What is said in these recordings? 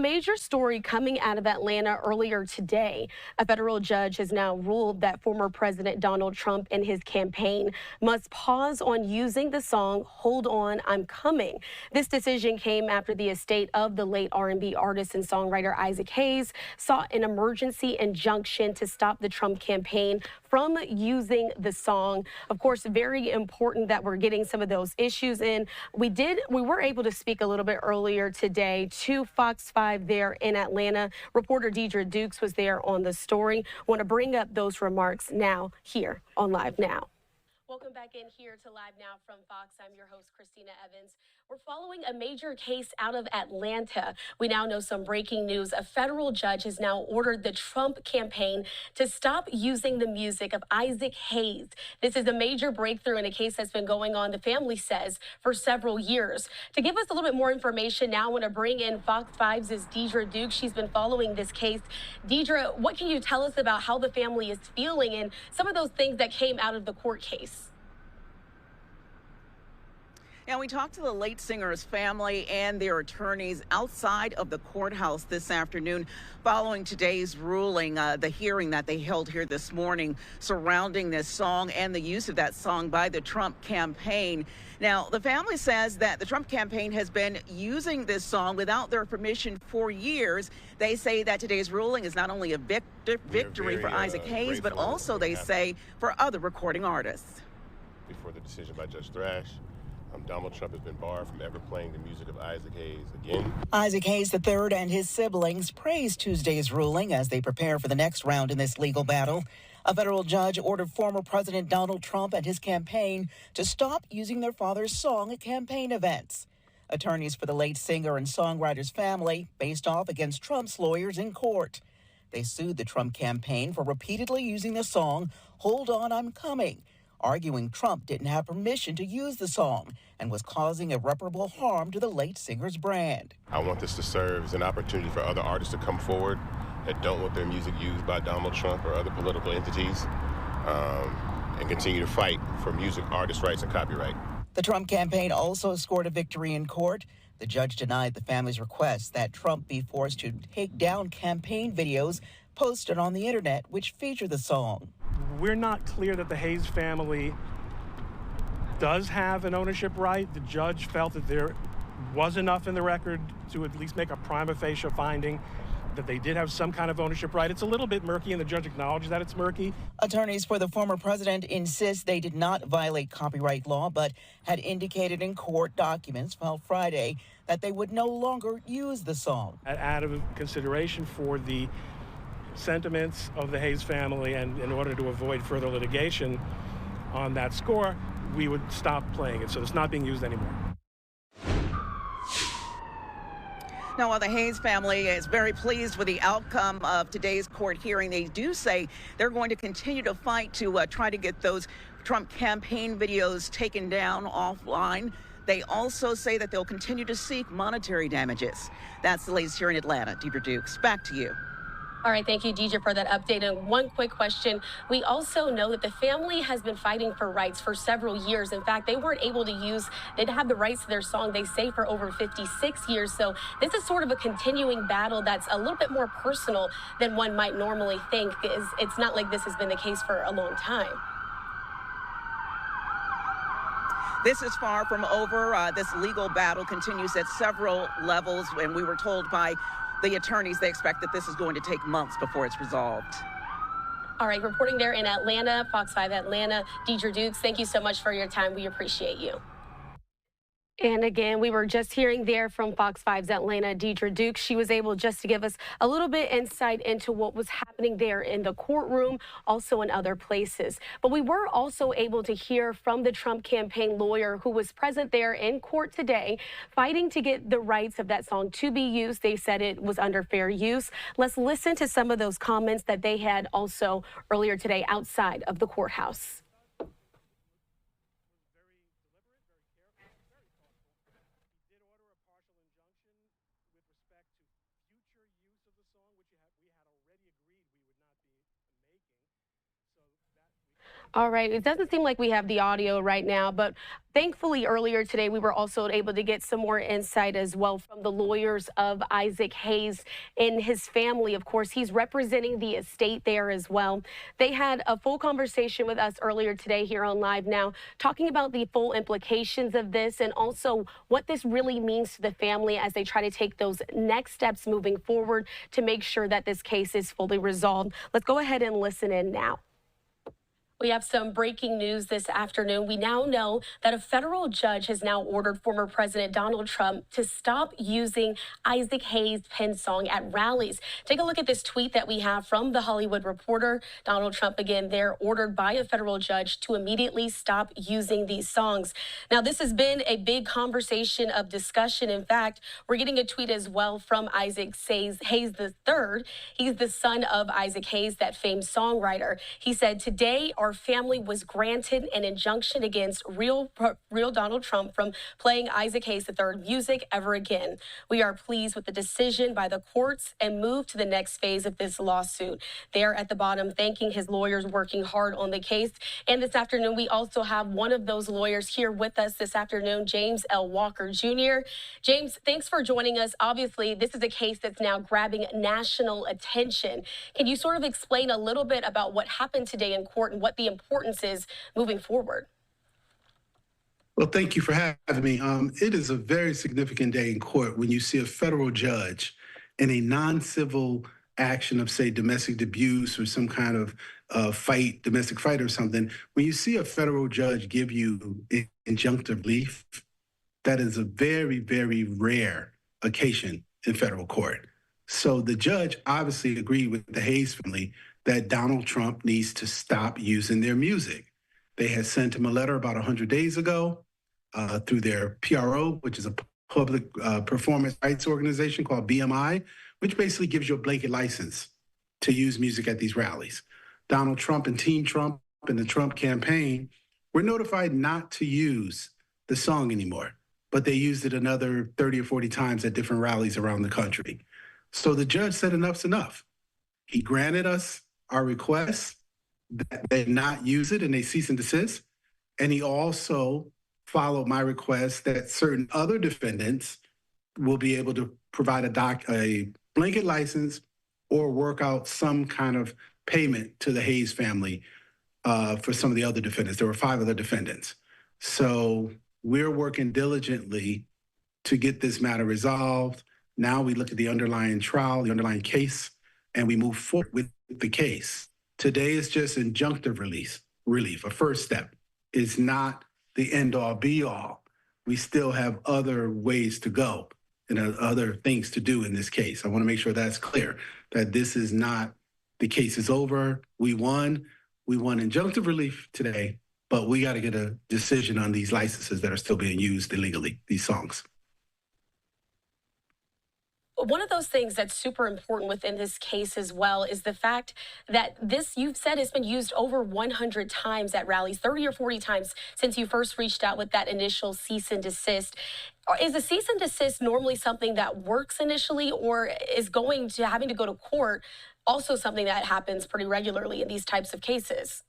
a major story coming out of Atlanta earlier today. A federal judge has now ruled that former President Donald Trump and his campaign must pause on using the song "Hold On, I'm Coming." This decision came after the estate of the late R&B artist and songwriter Isaac Hayes sought an emergency injunction to stop the Trump campaign from using the song. Of course, very important that we're getting some of those issues in. We were able to speak a little bit earlier today to Fox 5 there in Atlanta. Reporter Deidre Dukes was there on the story. Want to bring up those remarks now here on Live Now. Welcome back in here to Live Now from Fox. I'm your host, Christina Evans. We're following a major case out of Atlanta. We now know some breaking news. A federal judge has now ordered the Trump campaign to stop using the music of Isaac Hayes. This is a major breakthrough in a case that's been going on, the family says, for several years. To give us a little bit more information now, I want to bring in Fox 5's Deidre Dukes. She's been following this case. Deidre, what can you tell us about how the family is feeling and some of those things that came out of the court case? And we talked to the late singer's family and their attorneys outside of the courthouse this afternoon following today's ruling, the hearing that they held here this morning surrounding this song and the use of that song by the Trump campaign. Now, the family says that the Trump campaign has been using this song without their permission for years. They say that today's ruling is not only a victory for Isaac Hayes, but also, they say, for other recording artists. Before the decision by Judge Thrash, Donald Trump has been barred from ever playing the music of Isaac Hayes again. Isaac Hayes III and his siblings praised Tuesday's ruling as they prepare for the next round in this legal battle. A federal judge ordered former President Donald Trump and his campaign to stop using their father's song at campaign events. Attorneys for the late singer and songwriter's family faced off against Trump's lawyers in court. They sued the Trump campaign for repeatedly using the song "Hold On, I'm Coming," arguing Trump didn't have permission to use the song and was causing irreparable harm to the late singer's brand. I want this to serve as an opportunity for other artists to come forward that don't want their music used by Donald Trump or other political entities, and continue to fight for music, artist rights, and copyright. The Trump campaign also scored a victory in court. The judge denied the family's request that Trump be forced to take down campaign videos posted on the internet which feature the song. We're not clear that the Hayes family does have an ownership right. The judge felt that there was enough in the record to at least make a prima facie finding that they did have some kind of ownership right. It's a little bit murky, and the judge acknowledged that it's murky. Attorneys for the former president insist they did not violate copyright law, but had indicated in court documents filed Friday that they would no longer use the song. Out of consideration for the sentiments of the Hayes family and in order to avoid further litigation on that score, we would stop playing it. So it's not being used anymore. Now, while the Hayes family is very pleased with the outcome of today's court hearing, they do say they're going to continue to fight to try to get those Trump campaign videos taken down offline. They also say that they'll continue to seek monetary damages. That's the latest here in Atlanta. Deidre Dukes, back to you. All right, thank you, Deidre, for that update. And one quick question. We also know that the family has been fighting for rights for several years. In fact, they weren't able to they'd have the rights to their song, they say, for over 56 years. So this is sort of a continuing battle that's a little bit more personal than one might normally think. It's not like this has been the case for a long time. This is far from over. This legal battle continues at several levels, and we were told by the attorneys they expect that this is going to take months before it's resolved. All right, reporting there in Atlanta, Fox 5 Atlanta, Deidre Dukes, thank you so much for your time. We appreciate you. And again, we were just hearing there from Fox 5's Atlanta, Deidre Dukes. She was able just to give us a little bit insight into what was happening there in the courtroom, also in other places. But we were also able to hear from the Trump campaign lawyer who was present there in court today, fighting to get the rights of that song to be used. They said it was under fair use. Let's listen to some of those comments that they had also earlier today outside of the courthouse. All right. It doesn't seem like we have the audio right now, but thankfully earlier today we were also able to get some more insight as well from the lawyers of Isaac Hayes and his family. Of course, he's representing the estate there as well. They had a full conversation with us earlier today here on Live Now, talking about the full implications of this and also what this really means to the family as they try to take those next steps moving forward to make sure that this case is fully resolved. Let's go ahead and listen in now. We have some breaking news this afternoon. We now know that a federal judge has now ordered former President Donald Trump to stop using Isaac Hayes' pen song at rallies. Take a look at this tweet that we have from The Hollywood Reporter. Donald Trump, again, there ordered by a federal judge to immediately stop using these songs. Now, this has been a big conversation of discussion. In fact, we're getting a tweet as well from Isaac Hayes III. He's the son of Isaac Hayes, that famed songwriter. He said, "Today, our family was granted an injunction against real Donald Trump from playing Isaac Hayes III music ever again. We are pleased with the decision by the courts and move to the next phase of this lawsuit." There at the bottom, thanking his lawyers working hard on the case. And this afternoon, we also have one of those lawyers here with us this afternoon, James L. Walker Jr. James, thanks for joining us. Obviously, this is a case that's now grabbing national attention. Can you sort of explain a little bit about what happened today in court and what the importance is moving forward? Well, thank you for having me. It is a very significant day in court when you see a federal judge in a non-civil action of, say, domestic abuse or some kind of domestic fight or something. When you see a federal judge give you injunctive relief, that is a very, very rare occasion in federal court. So the judge obviously agreed with the Hayes family that Donald Trump needs to stop using their music. They had sent him a letter about 100 days ago through their PRO, which is a public performance rights organization called BMI, which basically gives you a blanket license to use music at these rallies. Donald Trump and Team Trump and the Trump campaign were notified not to use the song anymore, but they used it another 30 or 40 times at different rallies around the country. So the judge said enough's enough. He granted us our request that they not use it and they cease and desist. And he also followed my request that certain other defendants will be able to provide a blanket license or work out some kind of payment to the Hayes family for some of the other defendants. There were 5 other defendants. So we're working diligently to get this matter resolved. Now we look at the underlying trial, the underlying case, and we move forward with the case. Today is just injunctive relief, a first step. It's not the end-all, be-all. We still have other ways to go and other things to do in this case. I want to make sure that's clear, that this is not, the case is over. We won injunctive relief today, but we got to get a decision on these licenses that are still being used illegally, these songs. One of those things that's super important within this case as well is the fact that this, you've said, has been used over 100 times at rallies, 30 or 40 times since you first reached out with that initial cease and desist. Is a cease and desist normally something that works initially, or is having to go to court also something that happens pretty regularly in these types of cases?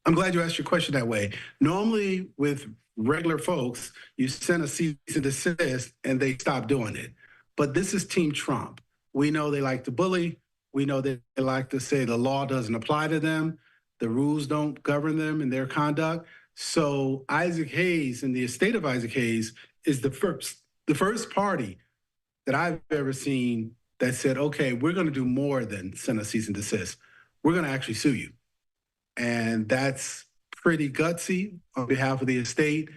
I'm glad you asked your question that way. Normally with regular folks, you send a cease and desist and they stop doing it. But this is Team Trump. We know they like to bully. We know they like to say the law doesn't apply to them. The rules don't govern them in their conduct. So Isaac Hayes and the estate of Isaac Hayes is the first party that I've ever seen that said, okay, we're going to do more than send a cease and desist. We're going to actually sue you. And that's pretty gutsy on behalf of the estate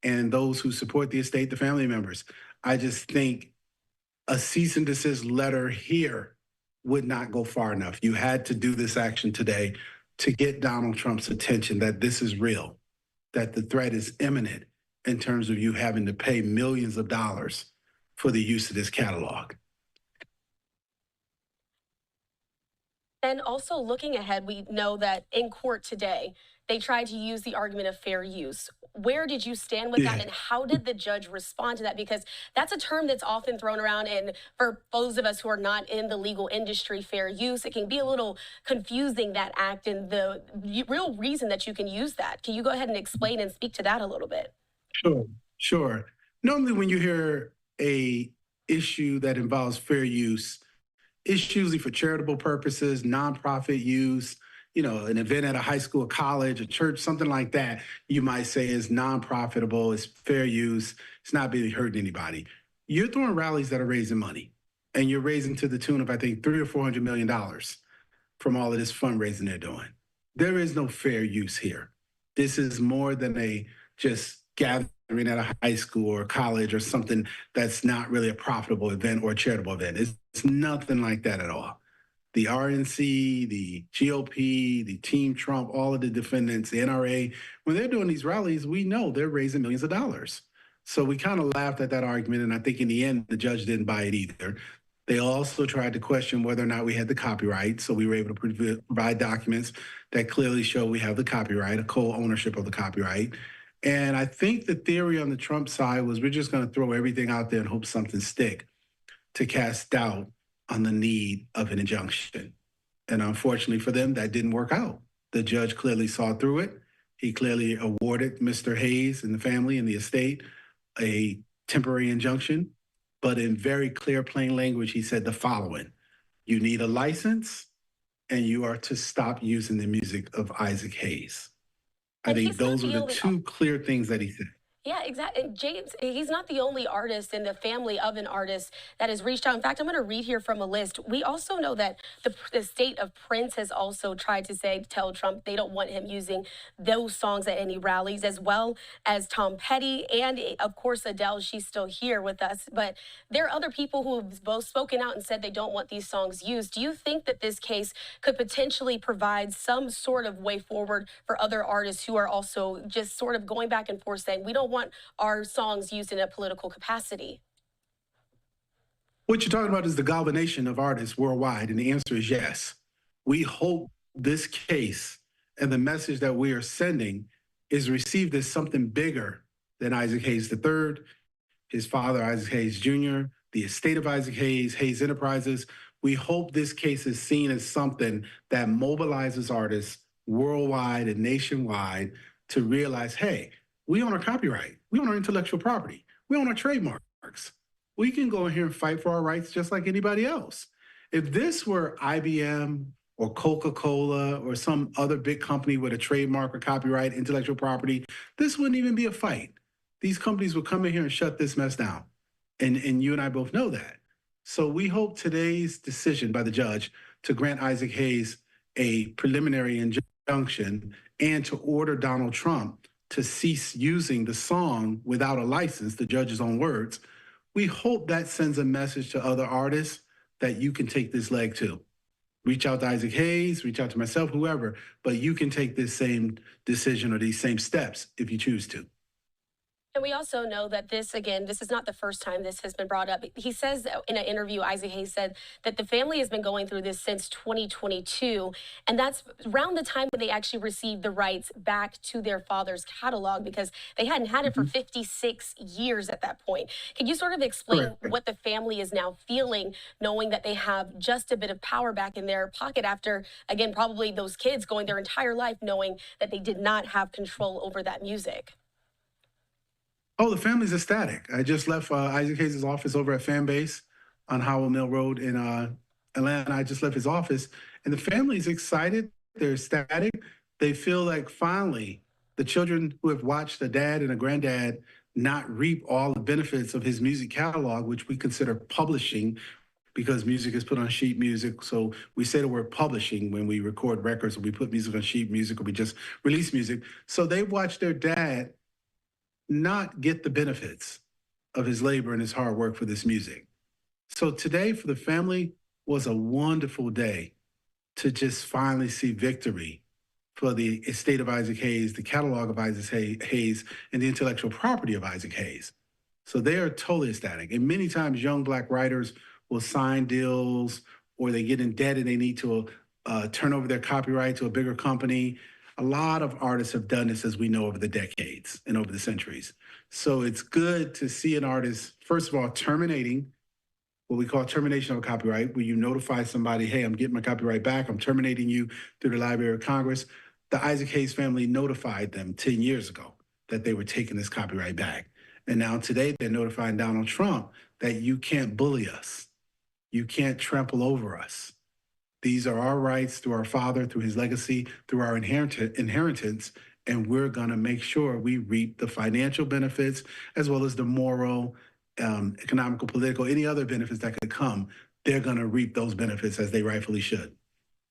and those who support the estate, the family members. I just think a cease and desist letter here would not go far enough. You had to do this action today to get Donald Trump's attention that this is real, that the threat is imminent in terms of you having to pay millions of dollars for the use of this catalog. And also looking ahead, we know that in court today, they tried to use the argument of fair use. Where did you stand with that, Yeah. and how did the judge respond to that? Because that's a term that's often thrown around, and for those of us who are not in the legal industry, fair use, it can be a little confusing, that act and the real reason that you can use that. Can you go ahead and explain and speak to that a little bit? Sure, sure. Normally, when you hear a issue that involves fair use, it's usually for charitable purposes, nonprofit use, an event at a high school, college, a church, something like that, you might say is non-profitable, it's fair use, it's not really hurting anybody. You're throwing rallies that are raising money, and you're raising to the tune of, I think, $300 or $400 million from all of this fundraising they're doing. There is no fair use here. This is more than a just gathering at a high school or college or something that's not really a profitable event or a charitable event. It's nothing like that at all. The RNC, the GOP, the Team Trump, all of the defendants, the NRA, when they're doing these rallies, we know they're raising millions of dollars. So we kind of laughed at that argument, and I think in the end, the judge didn't buy it either. They also tried to question whether or not we had the copyright, so we were able to provide documents that clearly show we have the copyright, a co-ownership of the copyright. And I think the theory on the Trump side was we're just going to throw everything out there and hope something stick to cast doubt on the need of an injunction. And unfortunately for them, that didn't work out. The judge clearly saw through it. He clearly awarded Mr. Hayes and the family and the estate a temporary injunction. But in very clear, plain language, he said the following: you need a license and you are to stop using the music of Isaac Hayes. I And think he's not those were the the only. two clear things that he said. Yeah, exactly. And James, he's not the only artist in the family of an artist that has reached out. In fact, I'm going to read here from a list. We also know that the state of Prince has also tried to tell Trump they don't want him using those songs at any rallies, as well as Tom Petty and, of course, Adele. She's still here with us. But there are other people who have both spoken out and said they don't want these songs used. Do you think that this case could potentially provide some sort of way forward for other artists who are also just sort of going back and forth saying, we don't want our songs used in a political capacity? What you're talking about is the galvanization of artists worldwide, and the answer is yes. We hope this case and the message that we are sending is received as something bigger than Isaac Hayes III, his father, Isaac Hayes Jr., the estate of Isaac Hayes, Hayes Enterprises. We hope this case is seen as something that mobilizes artists worldwide and nationwide to realize, hey, we own our copyright, we own our intellectual property, we own our trademarks. We can go in here and fight for our rights just like anybody else. If this were IBM or Coca-Cola or some other big company with a trademark or copyright, intellectual property, this wouldn't even be a fight. These companies would come in here and shut this mess down. And you and I both know that. So we hope today's decision by the judge to grant Isaac Hayes a preliminary injunction and to order Donald Trump to cease using the song without a license, the judge's own words, we hope that sends a message to other artists that you can take this leg too. Reach out to Isaac Hayes, reach out to myself, whoever, but you can take this same decision or these same steps if you choose to. And we also know that this is not the first time this has been brought up. He says in an interview, Isaac Hayes said that the family has been going through this since 2022. And that's around the time when they actually received the rights back to their father's catalog, because they hadn't had it for 56 years at that point. Can you sort of explain Correct. what the family is now feeling, knowing that they have just a bit of power back in their pocket after, again, probably those kids going their entire life knowing that they did not have control over that music? Oh, the family's ecstatic. I just left Isaac Hayes' office over at Fanbase on Howell Mill Road in Atlanta. I just left his office, and the family's excited. They're ecstatic. They feel like finally the children who have watched a dad and a granddad not reap all the benefits of his music catalog, which we consider publishing because music is put on sheet music. So we say the word publishing when we record records, or we put music on sheet music, or we just release music. So they watch their dad not get the benefits of his labor and his hard work for this music. So today for the family was a wonderful day to just finally see victory for the estate of Isaac Hayes, the catalog of Isaac Hayes, and the intellectual property of Isaac Hayes. So they are totally ecstatic. And many times young Black writers will sign deals, or they get in debt and they need to turn over their copyright to a bigger company. A lot of artists have done this, as we know, over the decades and over the centuries. So it's good to see an artist, first of all, terminating what we call termination of a copyright, where you notify somebody, hey, I'm getting my copyright back, I'm terminating you through the Library of Congress. The Isaac Hayes family notified them 10 years ago that they were taking this copyright back. And now today they're notifying Donald Trump that you can't bully us. You can't trample over us. These are our rights through our father, through his legacy, through our inheritance, and we're going to make sure we reap the financial benefits as well as the moral, economical, political, any other benefits that could come. They're going to reap those benefits as they rightfully should.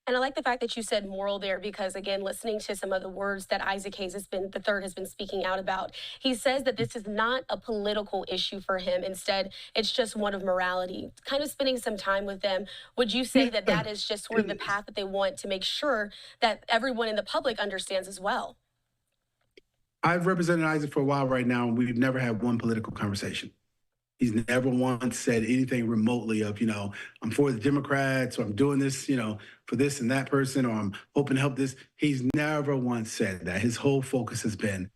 And I like the fact that you said moral there because, again, listening to some of the words that Isaac Hayes III has been speaking out about, he says that this is not a political issue for him. Instead, it's just one of morality. Kind of spending some time with them, would you say that that is just sort of the path that they want to make sure that everyone in the public understands as well? I've represented Isaac for a while right now, and we've never had one political conversation. He's never once said anything remotely of, I'm for the Democrats, or I'm doing this, for this and that person, or I'm hoping to help this. He's never once said that. His whole focus has been,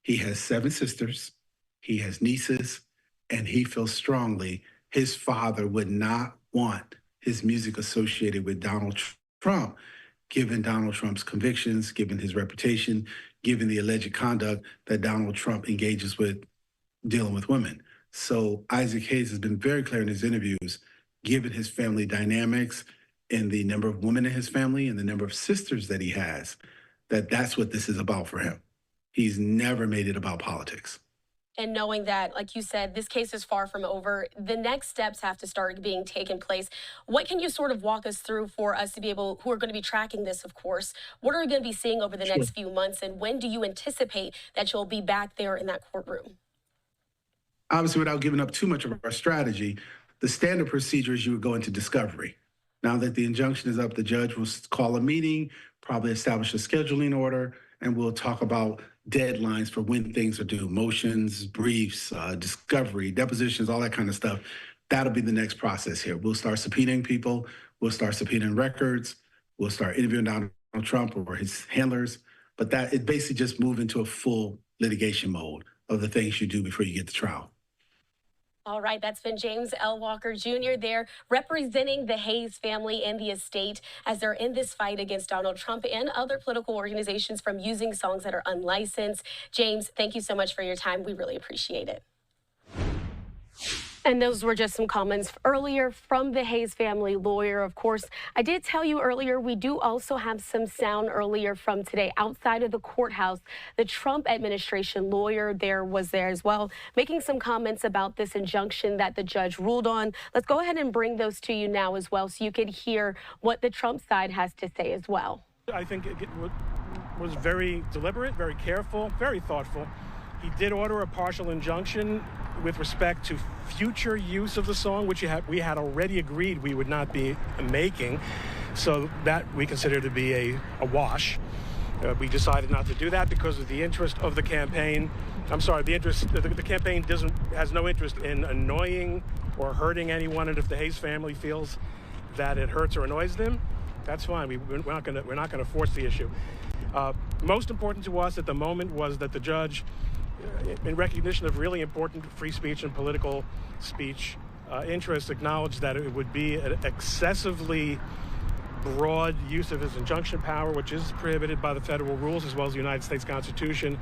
he has 7 sisters, he has nieces, and he feels strongly his father would not want his music associated with Donald Trump, given Donald Trump's convictions, given his reputation, given the alleged conduct that Donald Trump engages with dealing with women. So Isaac Hayes has been very clear in his interviews, given his family dynamics and the number of women in his family and the number of sisters that he has, that that's what this is about for him. He's never made it about politics. And knowing that, like you said, this case is far from over, the next steps have to start being taken place. What can you sort of walk us through for us to be able, who are going to be tracking this, of course? What are we going to be seeing over the next few months? And when do you anticipate that you'll be back there in that courtroom? Obviously, without giving up too much of our strategy, the standard procedure is you would go into discovery. Now that the injunction is up, the judge will call a meeting, probably establish a scheduling order, and we'll talk about deadlines for when things are due, motions, briefs, discovery, depositions, all that kind of stuff. That'll be the next process here. We'll start subpoenaing people. We'll start subpoenaing records. We'll start interviewing Donald Trump or his handlers. But that it basically just move into a full litigation mode of the things you do before you get to trial. All right, that's been James L. Walker Jr. there representing the Hayes family and the estate as they're in this fight against Donald Trump and other political organizations from using songs that are unlicensed. James, thank you so much for your time. We really appreciate it. And those were just some comments earlier from the Hayes family lawyer. Of course, I did tell you earlier, we do also have some sound earlier from today outside of the courthouse. The Trump administration lawyer was there as well, making some comments about this injunction that the judge ruled on. Let's go ahead and bring those to you now as well so you could hear what the Trump side has to say as well. I think it was very deliberate, very careful, very thoughtful. He did order a partial injunction with respect to future use of the song, which we had already agreed we would not be making. So that we consider to be a wash. We decided not to do that because of the interest of the campaign. I'm sorry, the campaign has no interest in annoying or hurting anyone. And if the Hayes family feels that it hurts or annoys them, that's fine. We're not going to force the issue. Most important to us at the moment was that the judge, in recognition of really important free speech and political speech interests, acknowledged that it would be an excessively broad use of his injunction power, which is prohibited by the federal rules as well as the United States Constitution,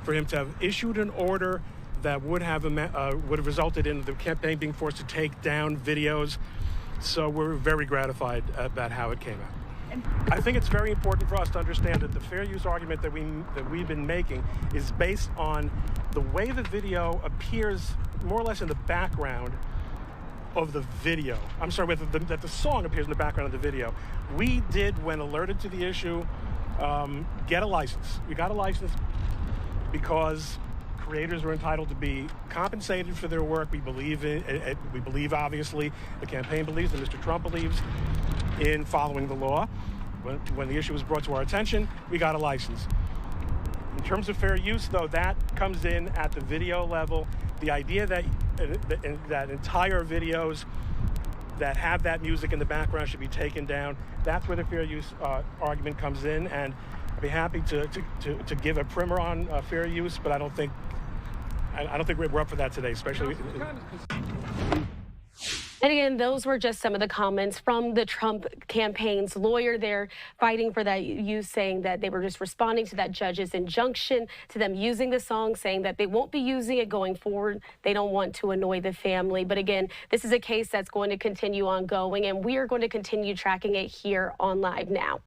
for him to have issued an order that would have resulted in the campaign being forced to take down videos. So we're very gratified about how it came out. I think it's very important for us to understand that the fair use argument that we've been making is based on the way the video appears more or less in the background of the video. I'm sorry, that the song appears in the background of the video. We did, when alerted to the issue, get a license. We got a license because creators are entitled to be compensated for their work. We believe obviously, the campaign believes, and Mr. Trump believes in following the law. When the issue was brought to our attention, we got a license. In terms of fair use, though, that comes in at the video level. The idea that entire videos that have that music in the background should be taken down, that's where the fair use argument comes in. And I'd be happy to give a primer on fair use, but I don't think we're up for that today, especially. And again, those were just some of the comments from the Trump campaign's lawyer there, fighting for that use, saying that they were just responding to that judge's injunction to them using the song, saying that they won't be using it going forward. They don't want to annoy the family. But again, this is a case that's going to continue ongoing, and we are going to continue tracking it here on Live Now.